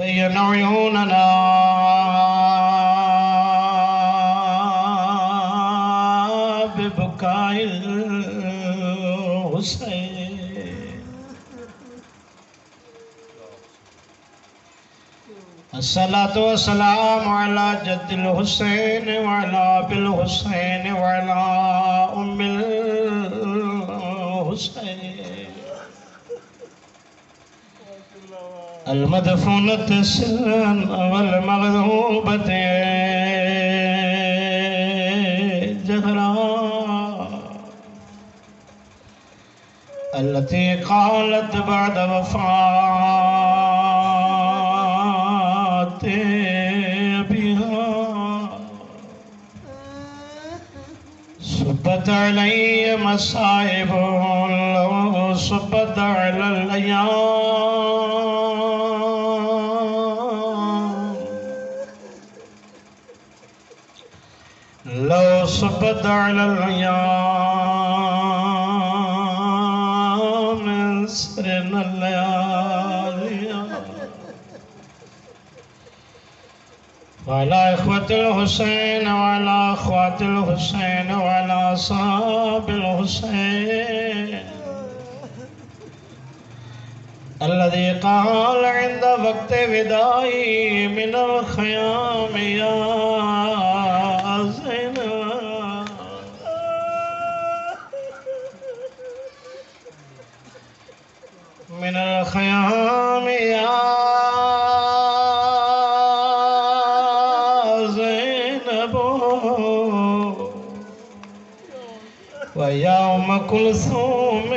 زين عيوننا ببكاء الحسين. الصلاة والسلام على جد الحسين وعلى أبي الحسين وعلى أم الحسين المدفونة سرا والمغذوبة جهرا التي قالت بعد وفاة أبيها صبت علي مصائب لو صبت على الأيام لو صبت على الأيام سرنا الليالي وعلى إخوة الحسين وعلى أخوات الحسين وعلى أصحاب الحسين الذي قال عند وقت وداعي من الخيام يا زينب من الخيام يا ويا أم كلثوم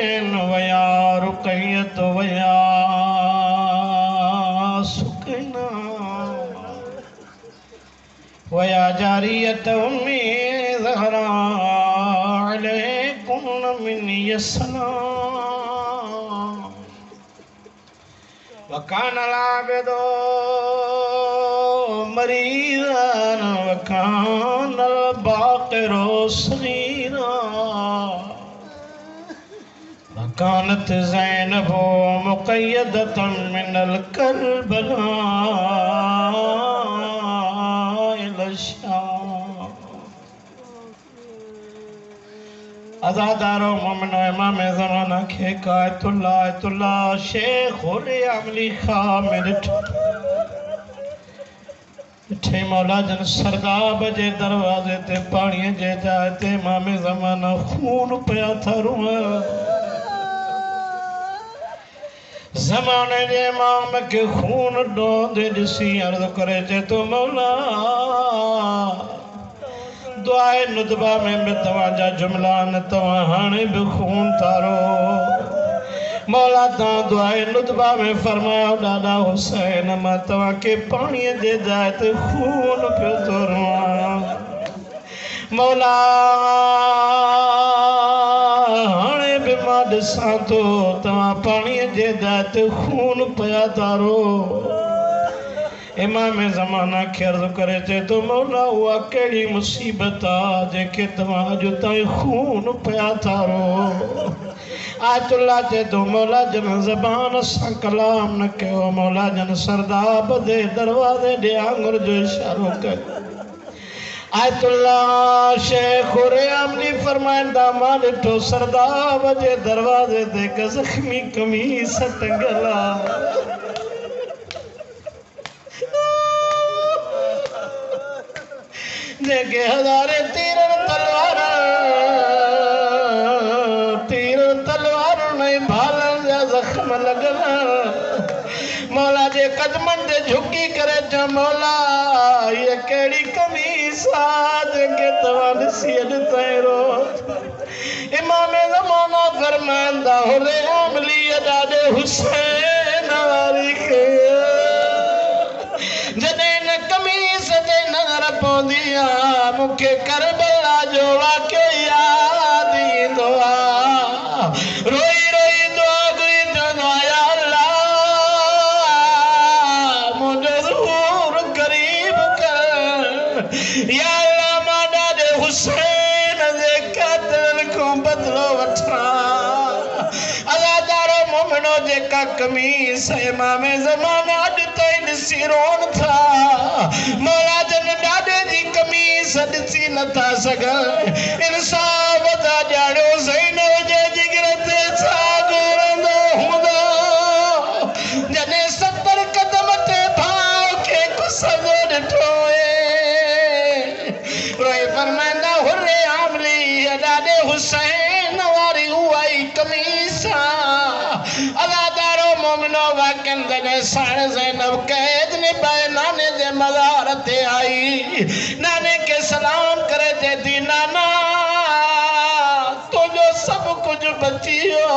ويا رقية ويا سكينة ويا جارية أمي زهراء عليكم مني السلام. وكان العبد مريضا وكان الباقر صغيرا وكانت زينب مقيدة من الكربلاء إلى الشام. अज़ादारों मोमिनो इमाम ज़माना खे कायतुल्लाह शेख होले अमली खा मेरे ठे मौला जन सरदाब जे दरवाजे ते पानी जे जाए ते इमाम ज़माना खून पिया था रुआ ज़माने जे इमाम के खून डोंदे दिसी अर्ज़ करे जे तो मौला दुआए नुदबा में तवाजा जुमला न तवा हाने भी खून तारो मौला ता दुआए नुदबा में फरमायो दादा हुसैन मां तवा के पानी दे जाए तो खून पियो तो रुआ मौला हाने भी मां ॾिसां तो तवा पानी दे जाए तो खून पिया तारो इमाम ज़माना खे अर्ज़ करे चे तो मौला उहा कहिड़ी मुसीबत आहे जेके तव्हां अॼु ताईं खून पिया थारो आयतुल्लाह चे तो मौला जन ज़बान सां कलाम न कयो मौला जन सरदाब दे दरवाज़े ॾे आंगुर जो इशारो कयो आयतुल्लाह शेख अमली फरमाईंदा मां ॾिठो सरदाब जे दरवाज़े ते हिकु ज़ख़्मी कमीस टंगियल आहे जेके हज़ारे तीर तलवार नहीं भालन जा जख्म लगल मौला जे कदमन ते झुकी करे च मौला ये केड़ी कमीस आ जेके तव्हां ॾिसी अॼु ताईं रो इमाम ज़माना फरमाईंदा होले अमली ॾाढे हुसैन वारी खे जॾहिं न कमीस ते नज़र पवंदी आहे मूंखे करबला जो वाक़ियो यादि ईंदो आहे रोई रोई दुआ घुरींदो आहियां या अल्लाह मुंहिंजो ज़हूर क़रीब कर या अल्लाह मां ॾाढे हुसैन जे क़त्ल खां बदिलो वठां अज़ादारो मोमिनो जेका कमीस इमाम ज़माना अॼु ताईं ॾिसी रोन था मौला जन ॾाॾे जी कमीस ॾिसी नथा सघनि इंसाफ़ था ॼाणियो ज़ैनब जे जिगर ते छा गुरंदो हूंदो जॾहिं 70 कदम ते भाउ खे गुसंदो ॾिठो रोई फरमाईंदा हुर्रे आमली ॾाॾे हुसैन वारी उहा ई कमीस अलादारो मोमिनो वाक़िअन जॾहिं साण ज़ैनब कैद निभाए नाने जे मज़ार ते आई नाने के सलाम करे चए थी नाना तुझो सब कुछ बची वियो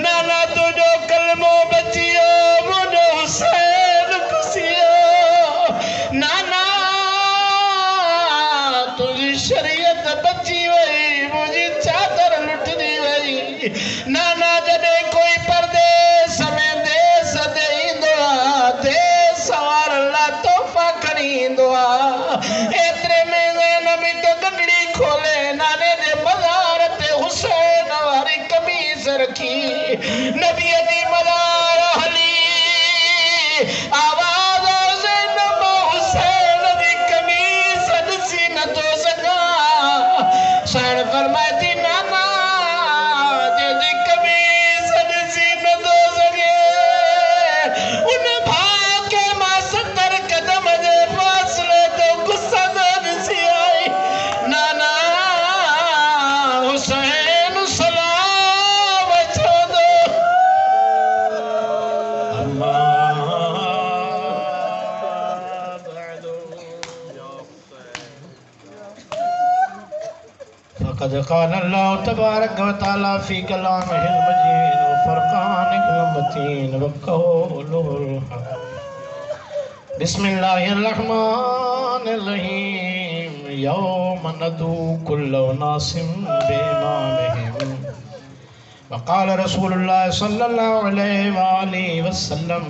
नाना तुझो कलमो बची वियो मुंहिंजो हुसैन खुशी नाना तुझी शरीयत बची वई मुंहिंजी चादर लुटजी वई नाना जॾहिं कोई परदेस में देस ते ईंदो आहे देस वारनि लाइ तोहफ़ा खणी ईंदो आहे एतिरे में ज़ैनब हिक गंढड़ी खोले नाने जे मज़ार ते हुसैन वारी कमीस रखी नबीअ जी मज़ार हली आवाज़ ज़ैनब हुसैन जी कमीस ॾिसी नथो सघां साण फरमाए थी नाना जंहिंजी कमीस ॾिसी नथो सघे उन भाउ खे मां 70 कदम जे फ़ासिले ते गुसंदो ॾिसी आई नाना हुसैन सलाम छो अम्मा फ़क़द क़ाल अल्लाह तबारक व तआला फ़ी कलामिहिल मजीद व फ़ुरक़ानिहिल मतीन व क़ौलुहुल हक़ बिस्मिल्लाहिर रहमानिर रहीम यौम नदू कुल्लु उनासिम बिइमामिहिम व क़ाल रसूलुल्लाह सल्लल्लाहु अलैहि व आलिहि वसल्लम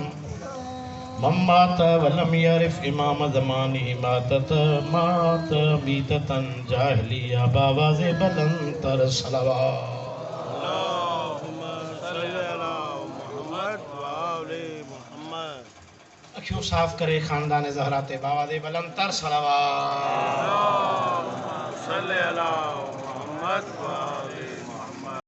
मन मात वलम यरिफ इमाम ज़मानी मातत मात बीततन जाहिलिया बावाज़े बुलंदतर सलावत अल्लाहुम्मा सल्ली अला मुहम्मद व आले मुहम्मद अखियों साफ करे खानदान ज़हरा ते बावाज़े बुलंदतर सलावत अल्लाहुम्मा सल्ली अला मुहम्मद व